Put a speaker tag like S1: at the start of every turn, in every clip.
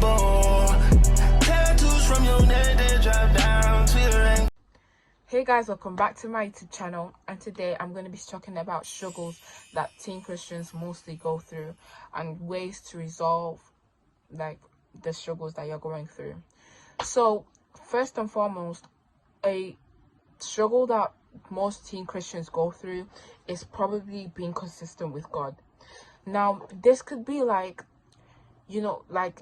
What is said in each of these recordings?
S1: Tattoos from your neck that drop down to your ankle.
S2: Hey guys, welcome back to my YouTube channel, and today I'm going to be talking about struggles that teen Christians mostly go through and ways to resolve like the struggles that you're going through. So first and foremost, a struggle that most teen Christians go through is probably being consistent with God. Now this could be like, like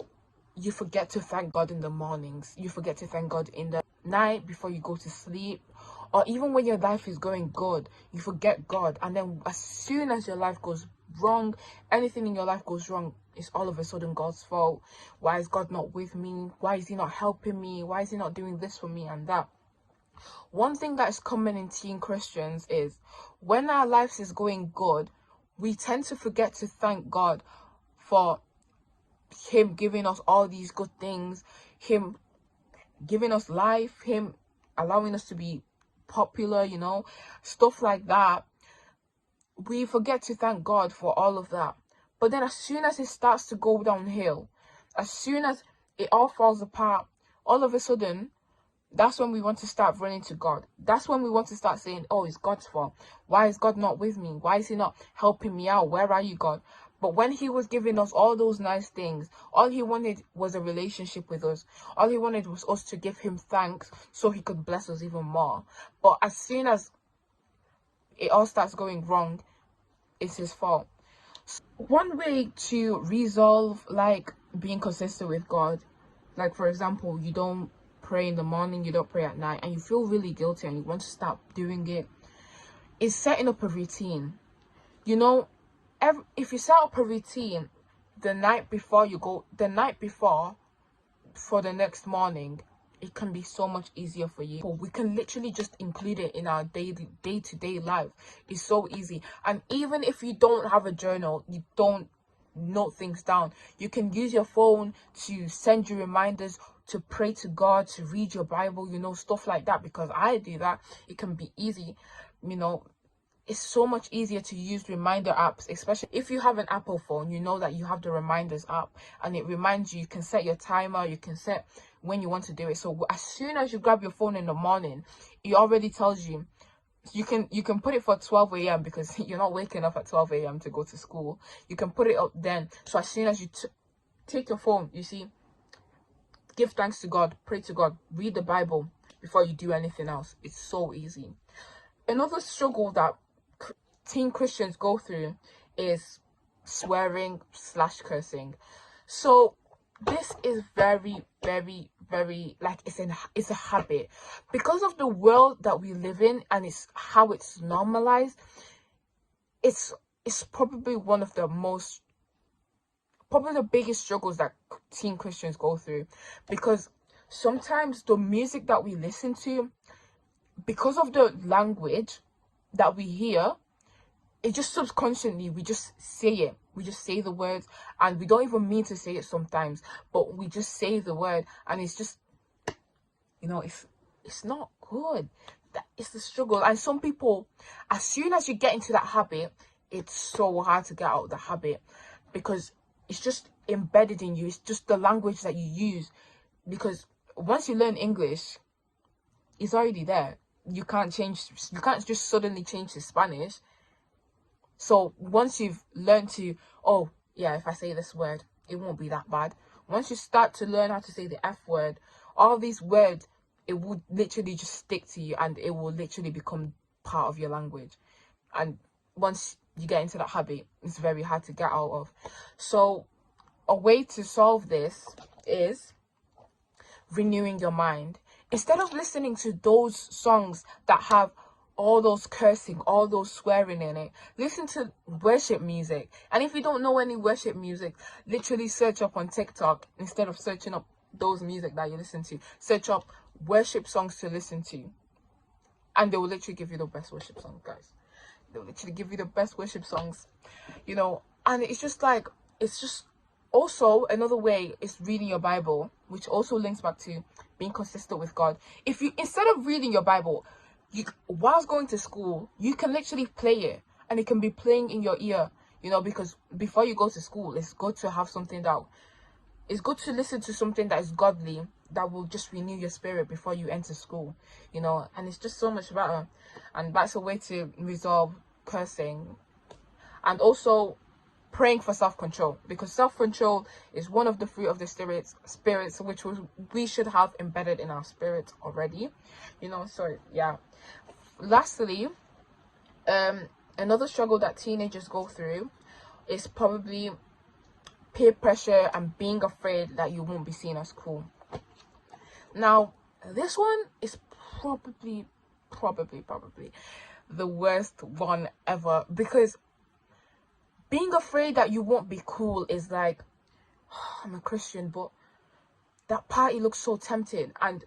S2: you forget to thank God in the mornings, you forget to thank God in the night before you go to sleep, or even when your life is going good, you forget God, and then as soon as your life goes wrong, anything in your life goes wrong, it's all of a sudden God's fault. Why is God not with me? Why is he not helping me? Why is he not doing this for me and that? One thing that is common in teen Christians is when our lives is going good, we tend to forget to thank God for him giving us all these good things, him giving us life, him allowing us to be popular, stuff like that. We forget to thank God for all of that. But then as soon as it starts to go downhill, as soon as it all falls apart, all of a sudden, that's when we want to start running to God. That's when we want to start saying, oh, it's God's fault. Why is God not with me? Why is he not helping me out? Where are you, God? But when he was giving us all those nice things, all he wanted was a relationship with us. All he wanted was us to give him thanks so he could bless us even more. But as soon as it all starts going wrong, it's his fault. So one way to resolve like being consistent with God, like for example, you don't pray in the morning, you don't pray at night, and you feel really guilty and you want to stop doing it, is setting up a routine. If you set up a routine the night before for the next morning, it can be so much easier for you. We can literally just include it in our day-to-day life. It's so easy. And even if you don't have a journal, you don't note things down, you can use your phone to send you reminders to pray to God, to read your Bible, stuff like that, because I do that. It can be easy, it's so much easier to use reminder apps, especially if you have an Apple phone. You know that you have the reminders app and it reminds you. You can set your timer, you can set when you want to do it. So as soon as you grab your phone in the morning, it already tells you. You can put it for 12 a.m. because you're not waking up at 12 a.m. to go to school. You can put it up then. So as soon as you take your phone, you see, give thanks to God, pray to God, read the Bible before you do anything else. It's so easy. Another struggle that teen Christians go through is swearing / cursing. So this is very, very, very, like, it's a habit because of the world that we live in, and it's how it's normalized. It's probably one of the biggest struggles that teen Christians go through, because sometimes the music that we listen to, because of the language that we hear, it just subconsciously, we just say it. We just say the words, and we don't even mean to say it sometimes, but we just say the word, and it's just, it's not good. It's the struggle. And some people, as soon as you get into that habit, it's so hard to get out of the habit, because it's just embedded in you. It's just the language that you use, because once you learn English, it's already there. You can't just suddenly change to Spanish. So once you've learned to, oh yeah, if I say this word, it won't be that bad. Once you start to learn how to say the F word, all these words, it would literally just stick to you, and it will literally become part of your language. And once you get into that habit, it's very hard to get out of. So a way to solve this is renewing your mind. Instead of listening to those songs that have all those cursing, all those swearing in it, listen to worship music. And if you don't know any worship music, literally search up on TikTok. Instead of searching up those music that you listen to, search up worship songs to listen to, and they will literally give you the best worship songs, guys. They'll literally give you the best worship songs, and it's just also another way is reading your Bible, which also links back to being consistent with God. If you, instead of reading your Bible, whilst going to school, you can literally play it, and it can be playing in your ear, because before you go to school, it's good to have something that it's good to listen to something that is godly, that will just renew your spirit before you enter school, you know. And it's just so much better, and that's a way to resolve cursing. And also praying for self-control, because self-control is one of the fruit of the spirits which we should have embedded in our spirit already, you know. So yeah, lastly, another struggle that teenagers go through is probably peer pressure and being afraid that you won't be seen as cool. Now this one is probably the worst one ever, because being afraid that you won't be cool is like, oh, I'm a Christian, but that party looks so tempting, and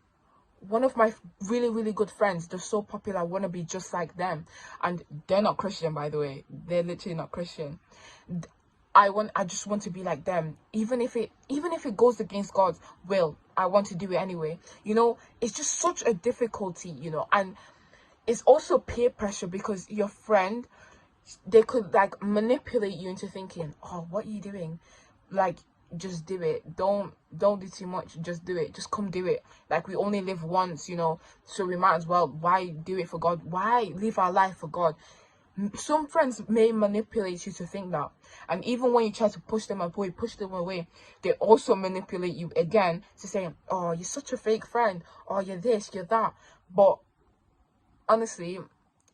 S2: one of my really good friends, they're so popular, I want to be just like them, and they're not Christian, by the way. They're literally not Christian. I just want to be like them, even if it goes against God's will. I want to do it anyway, you know. It's just such a difficulty, you know. And it's also peer pressure, because your friend, they could like manipulate you into thinking, oh, what are you doing? Like, just do it. Don't do too much. Just do it. Just come do it. Like, we only live once, you know, so we might as well. Why do it for God? Why live our life for God? Some friends may manipulate you to think that, and even when you try to push them away, they also manipulate you again to say, oh, you're such a fake friend, or you're this, you're that. But honestly,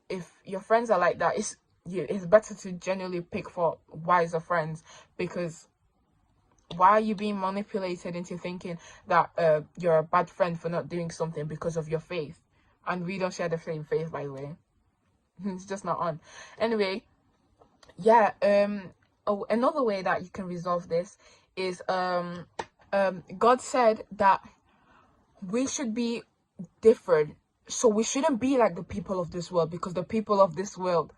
S2: if your friends are like that, it's better to genuinely pick for wiser friends, because why are you being manipulated into thinking that you're a bad friend for not doing something because of your faith? And we don't share the same faith, by the way. It's just not on. Anyway, yeah, another way that you can resolve this is God said that we should be different, so we shouldn't be like the people of this world, because the people of this world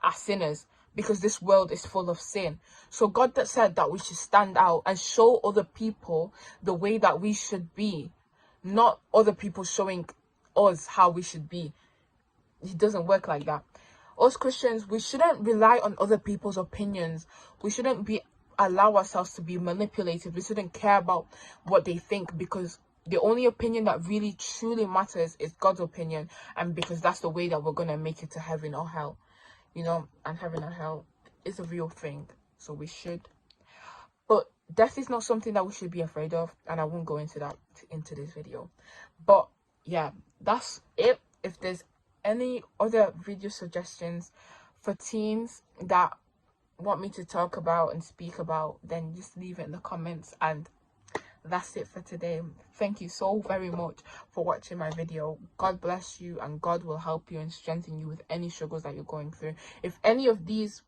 S2: are sinners, because this world is full of sin. So God that said that we should stand out and show other people the way that we should be, not other people showing us how we should be. It doesn't work like that. Us Christians, we shouldn't rely on other people's opinions. We shouldn't allow ourselves to be manipulated. We shouldn't care about what they think, because the only opinion that really truly matters is God's opinion, and because that's the way that we're going to make it to heaven or hell, you know. And heaven or hell is a real thing, so we should. But death is not something that we should be afraid of, and I won't go into that into this video. But yeah, that's it. If there's any other video suggestions for teens that want me to talk about and speak about, then just leave it in the comments. And that's it for today. Thank you so very much for watching my video. God bless you, and God will help you and strengthen you with any struggles that you're going through. If any of these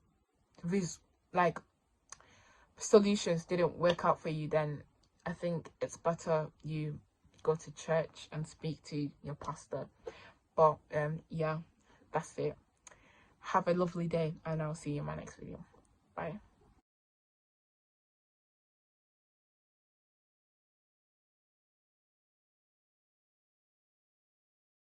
S2: solutions didn't work out for you, then I think it's better you go to church and speak to your pastor. But yeah, that's it. Have a lovely day, and I'll see you in my next video. Bye.